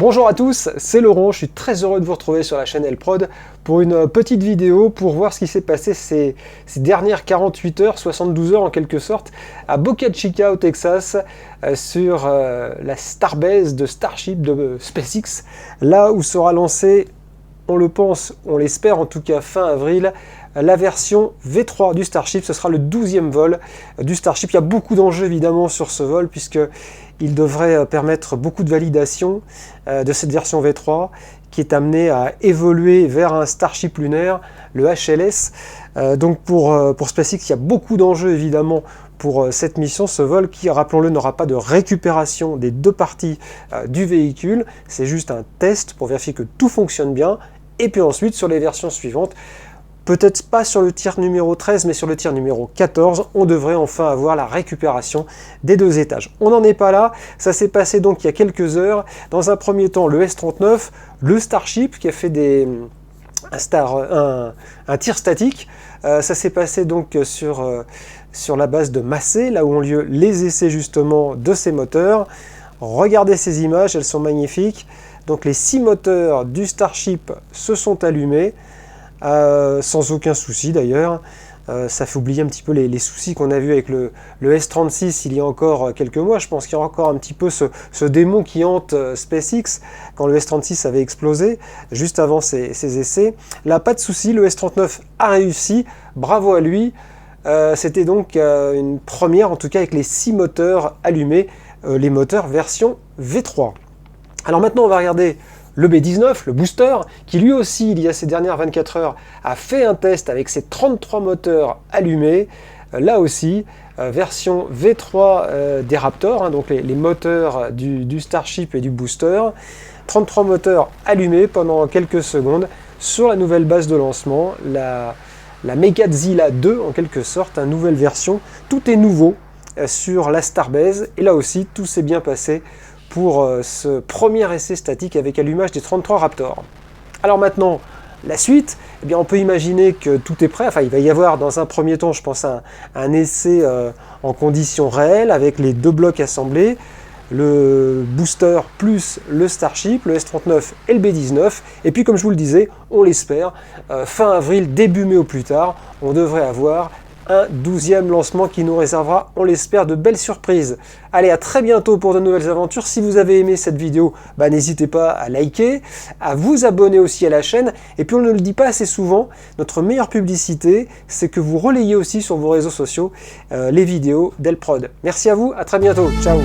Bonjour à tous, c'est Laurent, je suis très heureux de vous retrouver sur la chaîne Elprod pour une petite vidéo pour voir ce qui s'est passé ces dernières 48 heures, 72 heures en quelque sorte, à Boca Chica au Texas, sur la Starbase de Starship de SpaceX, là où sera lancée, on le pense, on l'espère en tout cas fin avril, la version V3 du Starship. Ce sera le 12e vol du Starship. Il y a beaucoup d'enjeux évidemment sur ce vol puisque il devrait permettre beaucoup de validation de cette version V3 qui est amenée à évoluer vers un Starship lunaire, le HLS. Donc pour SpaceX, il y a beaucoup d'enjeux évidemment pour cette mission, ce vol qui, rappelons-le, n'aura pas de récupération des deux parties du véhicule. C'est juste un test pour vérifier que tout fonctionne bien. Et puis ensuite, sur les versions suivantes, peut-être pas sur le tir numéro 13, mais sur le tir numéro 14, on devrait enfin avoir la récupération des deux étages. On n'en est pas là, ça s'est passé donc il y a quelques heures. Dans un premier temps, le S-39, le Starship qui a fait un tir statique. Ça s'est passé donc sur la base de Massey, là où ont lieu les essais justement de ces moteurs. Regardez ces images, elles sont magnifiques. Donc les 6 moteurs du Starship se sont allumés, sans aucun souci d'ailleurs. Ça fait oublier un petit peu les soucis qu'on a vus avec le S-36 il y a encore quelques mois. Je pense qu'il y a encore un petit peu ce démon qui hante SpaceX quand le S-36 avait explosé, juste avant ces essais. Là, pas de souci, le S-39 a réussi, bravo à lui. C'était donc une première, en tout cas avec les 6 moteurs allumés, les moteurs version V3. Alors maintenant, on va regarder le B-19, le booster, qui lui aussi, il y a ces dernières 24 heures, a fait un test avec ses 33 moteurs allumés. Là aussi, version V3 des Raptors, donc les moteurs du Starship et du booster. 33 moteurs allumés pendant quelques secondes sur la nouvelle base de lancement, la Megazilla 2 en quelque sorte, une nouvelle version. Tout est nouveau sur la Starbase, et là aussi, tout s'est bien passé pour ce premier essai statique avec allumage des 33 Raptors. Alors maintenant, la suite, eh bien, on peut imaginer que tout est prêt. Enfin, il va y avoir dans un premier temps, je pense, un essai en conditions réelles avec les deux blocs assemblés, le booster plus le Starship, le S-39 et le B-19. Et puis, comme je vous le disais, on l'espère, fin avril, début mai au plus tard, on devrait avoir un 12e lancement qui nous réservera, on l'espère, de belles surprises. Allez, à très bientôt pour de nouvelles aventures. Si vous avez aimé cette vidéo, n'hésitez pas à liker, à vous abonner aussi à la chaîne. Et puis on ne le dit pas assez souvent, notre meilleure publicité, c'est que vous relayez aussi sur vos réseaux sociaux les vidéos d'Elprod. Merci à vous, à très bientôt, ciao.